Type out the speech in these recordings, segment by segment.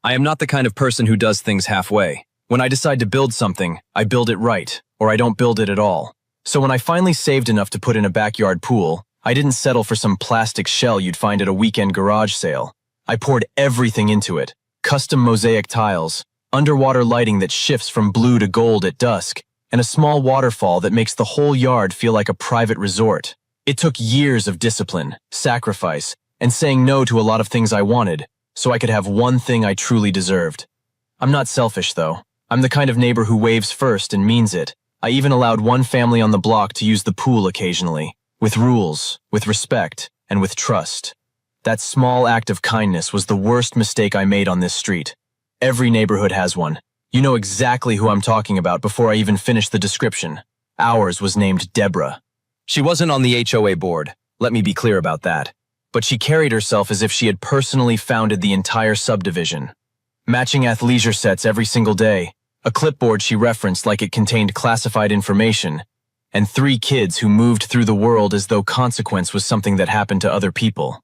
I am not the kind of person who does things halfway. When I decide to build something, I build it right, or I don't build it at all. So when I finally saved enough to put in a backyard pool, I didn't settle for some plastic shell you'd find at a weekend garage sale. I poured everything into it. Custom mosaic tiles, underwater lighting that shifts from blue to gold at dusk, and a small waterfall that makes the whole yard feel like a private resort. It took years of discipline, sacrifice, and saying no to a lot of things I wanted, so I could have one thing I truly deserved. I'm not selfish, though. I'm the kind of neighbor who waves first and means it. I even allowed one family on the block to use the pool occasionally, with rules, with respect, and with trust. That small act of kindness was the worst mistake I made on this street. Every neighborhood has one. You know exactly who I'm talking about before I even finish the description. Ours was named Deborah. She wasn't on the HOA board, let me be clear about that. But she carried herself as if she had personally founded the entire subdivision. Matching athleisure sets every single day, a clipboard she referenced like it contained classified information, and 3 kids who moved through the world as though consequence was something that happened to other people.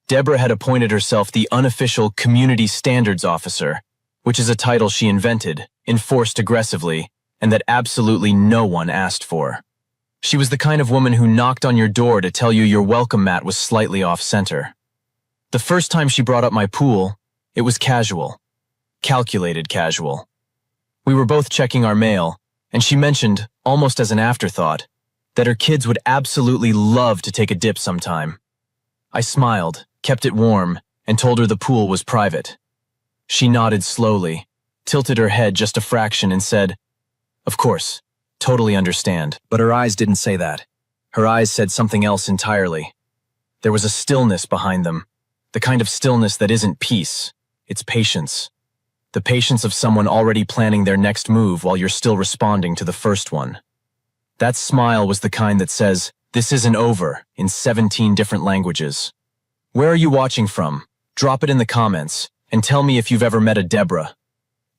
Deborah had appointed herself the unofficial Community Standards Officer, which is a title she invented, enforced aggressively, and that absolutely no one asked for. She was the kind of woman who knocked on your door to tell you your welcome mat was slightly off-center. The first time she brought up my pool, it was casual. Calculated casual. We were both checking our mail, and she mentioned, almost as an afterthought, that her kids would absolutely love to take a dip sometime. I smiled, kept it warm, and told her the pool was private. She nodded slowly, tilted her head just a fraction and said, "Of course, totally understand." But her eyes didn't say that. Her eyes said something else entirely. There was a stillness behind them, the kind of stillness that isn't peace, it's patience. The patience of someone already planning their next move while you're still responding to the first one. That smile was the kind that says, "This isn't over," in 17 different languages. Where are you watching from? Drop it in the comments, and tell me if you've ever met a Deborah.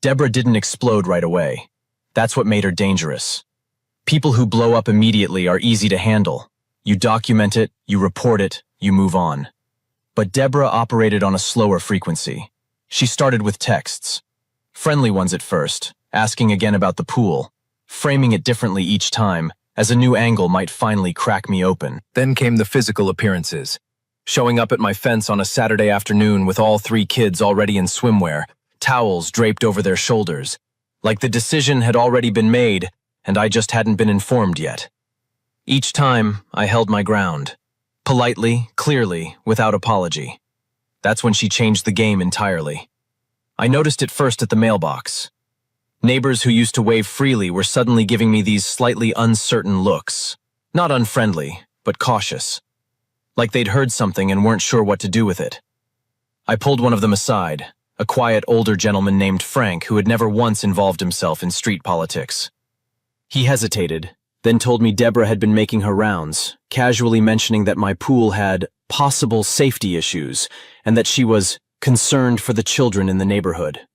Deborah didn't explode right away. That's what made her dangerous. People who blow up immediately are easy to handle. You document it, you report it, you move on. But Deborah operated on a slower frequency. She started with texts. Friendly ones at first, asking again about the pool, framing it differently each time, as a new angle might finally crack me open. Then came the physical appearances. Showing up at my fence on a Saturday afternoon with all 3 kids already in swimwear, towels draped over their shoulders, like the decision had already been made and I just hadn't been informed yet. Each time, I held my ground. Politely, clearly, without apology. That's when she changed the game entirely. I noticed it first at the mailbox. Neighbors who used to wave freely were suddenly giving me these slightly uncertain looks. Not unfriendly, but cautious. Like they'd heard something and weren't sure what to do with it. I pulled one of them aside, a quiet older gentleman named Frank who had never once involved himself in street politics. He hesitated, then told me Deborah had been making her rounds, casually mentioning that my pool had possible safety issues and that she was concerned for the children in the neighborhood.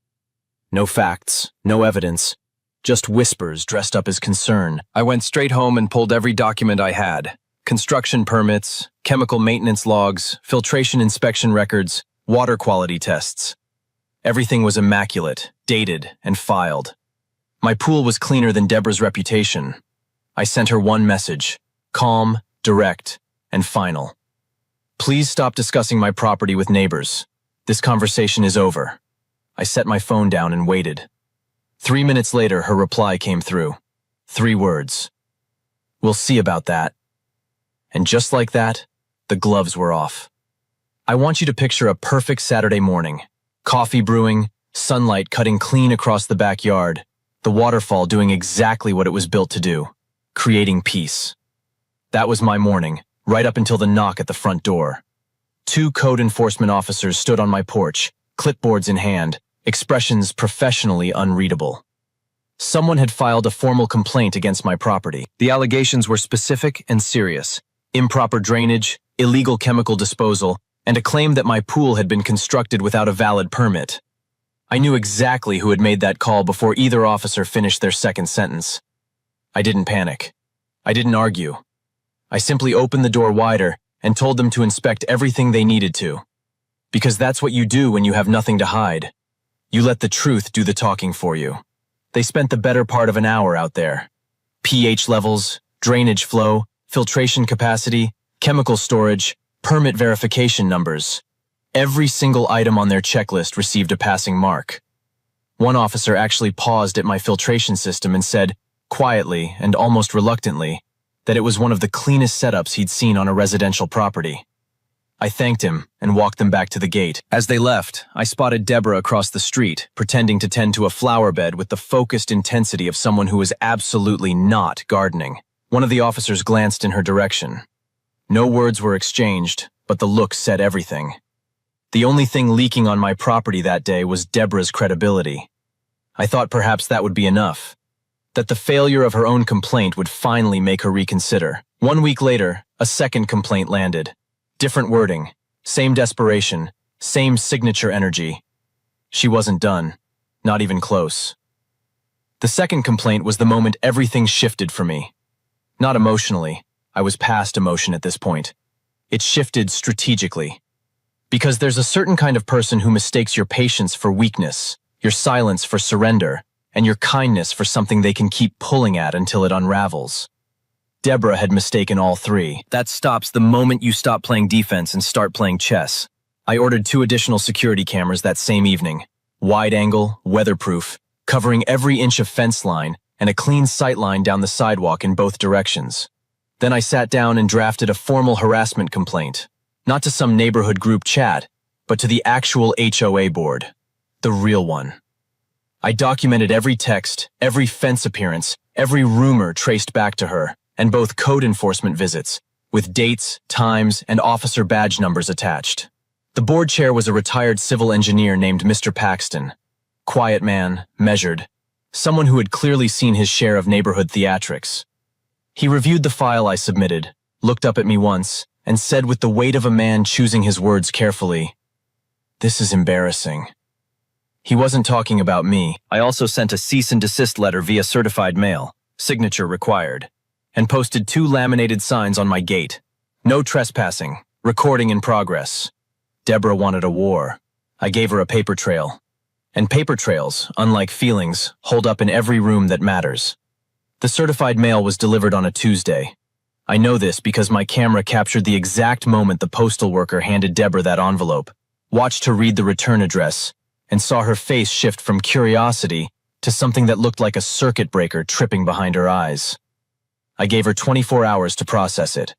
No facts, no evidence, just whispers dressed up as concern. I went straight home and pulled every document I had. Construction permits, chemical maintenance logs, filtration inspection records, water quality tests. Everything was immaculate, dated, and filed. My pool was cleaner than Deborah's reputation. I sent her one message, calm, direct, and final. Please stop discussing my property with neighbors. This conversation is over. I set my phone down and waited. 3 minutes later, her reply came through. 3 words. "We'll see about that." And just like that, the gloves were off. I want you to picture a perfect Saturday morning. Coffee brewing, sunlight cutting clean across the backyard, the waterfall doing exactly what it was built to do, creating peace. That was my morning, right up until the knock at the front door. 2 code enforcement officers stood on my porch, clipboards in hand, expressions professionally unreadable. Someone had filed a formal complaint against my property. The allegations were specific and serious. Improper drainage, illegal chemical disposal, and a claim that my pool had been constructed without a valid permit. I knew exactly who had made that call before either officer finished their second sentence. I didn't panic. I didn't argue. I simply opened the door wider and told them to inspect everything they needed to. Because that's what you do when you have nothing to hide. You let the truth do the talking for you. They spent the better part of an hour out there. pH levels, drainage flow, filtration capacity, chemical storage, permit verification numbers. Every single item on their checklist received a passing mark. One officer actually paused at my filtration system and said, quietly and almost reluctantly, that it was one of the cleanest setups he'd seen on a residential property. I thanked him and walked them back to the gate. As they left, I spotted Deborah across the street, pretending to tend to a flower bed with the focused intensity of someone who was absolutely not gardening. One of the officers glanced in her direction. No words were exchanged, but the look said everything. The only thing leaking on my property that day was Deborah's credibility. I thought perhaps that would be enough. That the failure of her own complaint would finally make her reconsider. 1 week later, a second complaint landed. Different wording, same desperation, same signature energy. She wasn't done, not even close. The second complaint was the moment everything shifted for me. Not emotionally, I was past emotion at this point. It shifted strategically. Because there's a certain kind of person who mistakes your patience for weakness, your silence for surrender, and your kindness for something they can keep pulling at until it unravels. Deborah had mistaken all three. That stops the moment you stop playing defense and start playing chess. I ordered 2 additional security cameras that same evening. Wide angle, weatherproof, covering every inch of fence line, and a clean sight line down the sidewalk in both directions. Then I sat down and drafted a formal harassment complaint. Not to some neighborhood group chat, but to the actual HOA board. The real one. I documented every text, every fence appearance, every rumor traced back to her, and both code enforcement visits, with dates, times, and officer badge numbers attached. The board chair was a retired civil engineer named Mr. Paxton. Quiet man, measured, someone who had clearly seen his share of neighborhood theatrics. He reviewed the file I submitted, looked up at me once, and said with the weight of a man choosing his words carefully, "This is embarrassing." He wasn't talking about me. I also sent a cease and desist letter via certified mail, signature required, and posted 2 laminated signs on my gate. No trespassing, recording in progress. Deborah wanted a war. I gave her a paper trail. And paper trails, unlike feelings, hold up in every room that matters. The certified mail was delivered on a Tuesday. I know this because my camera captured the exact moment the postal worker handed Deborah that envelope, watched her read the return address, and saw her face shift from curiosity to something that looked like a circuit breaker tripping behind her eyes. I gave her 24 hours to process it.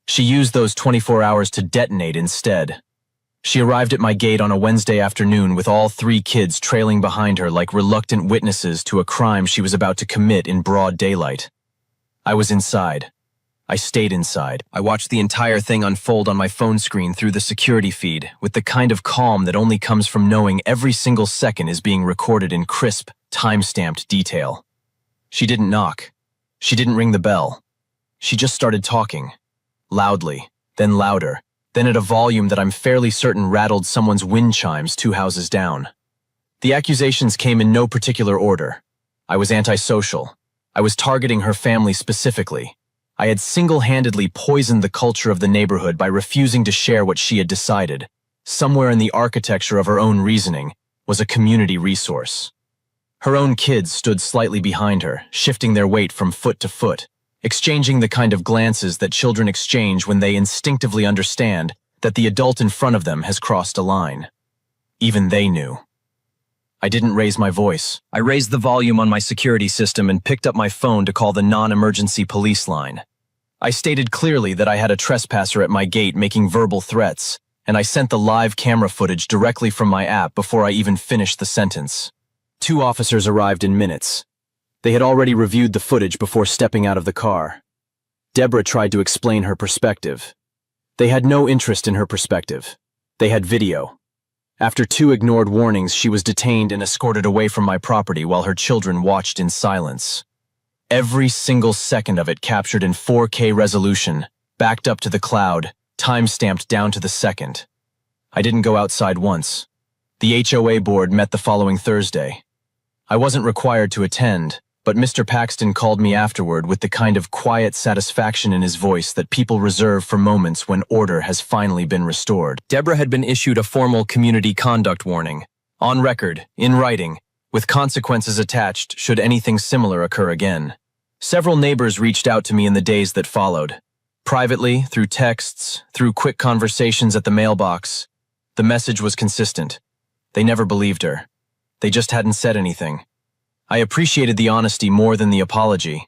She used those 24 hours to detonate instead. She arrived at my gate on a Wednesday afternoon with all 3 kids trailing behind her like reluctant witnesses to a crime she was about to commit in broad daylight. I was inside. I stayed inside. I watched the entire thing unfold on my phone screen through the security feed with the kind of calm that only comes from knowing every single second is being recorded in crisp, time-stamped detail. She didn't knock. She didn't ring the bell. She just started talking. Loudly, then louder, then at a volume that I'm fairly certain rattled someone's wind chimes 2 houses down. The accusations came in no particular order. I was antisocial. I was targeting her family specifically. I had single-handedly poisoned the culture of the neighborhood by refusing to share what she had decided. Somewhere in the architecture of her own reasoning was a community resource. Her own kids stood slightly behind her, shifting their weight from foot to foot, exchanging the kind of glances that children exchange when they instinctively understand that the adult in front of them has crossed a line. Even they knew. I didn't raise my voice. I raised the volume on my security system and picked up my phone to call the non-emergency police line. I stated clearly that I had a trespasser at my gate making verbal threats, and I sent the live camera footage directly from my app before I even finished the sentence. 2 officers arrived in minutes. They had already reviewed the footage before stepping out of the car. Deborah tried to explain her perspective. They had no interest in her perspective. They had video. After 2 ignored warnings, she was detained and escorted away from my property while her children watched in silence. Every single second of it captured in 4K resolution, backed up to the cloud, time-stamped down to the second. I didn't go outside once. The HOA board met the following Thursday. I wasn't required to attend, but Mr. Paxton called me afterward with the kind of quiet satisfaction in his voice that people reserve for moments when order has finally been restored. Deborah had been issued a formal community conduct warning, On record, in writing, with consequences attached should anything similar occur again. Several neighbors reached out to me in the days that followed. Privately, through texts, through quick conversations at the mailbox. The message was consistent. They never believed her. They just hadn't said anything. I appreciated the honesty more than the apology.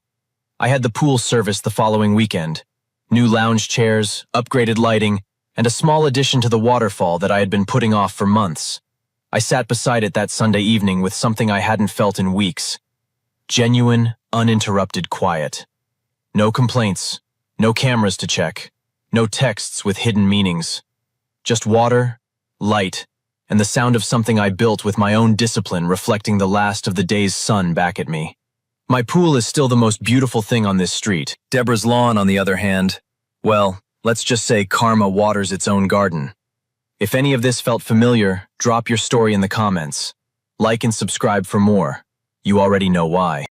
I had the pool serviced the following weekend. New lounge chairs, upgraded lighting, and a small addition to the waterfall that I had been putting off for months. I sat beside it that Sunday evening with something I hadn't felt in weeks. Genuine, uninterrupted quiet. No complaints, no cameras to check, no texts with hidden meanings. Just water, light, and the sound of something I built with my own discipline reflecting the last of the day's sun back at me. My pool is still the most beautiful thing on this street. Deborah's lawn, on the other hand, well, let's just say karma waters its own garden. If any of this felt familiar, drop your story in the comments. Like and subscribe for more. You already know why.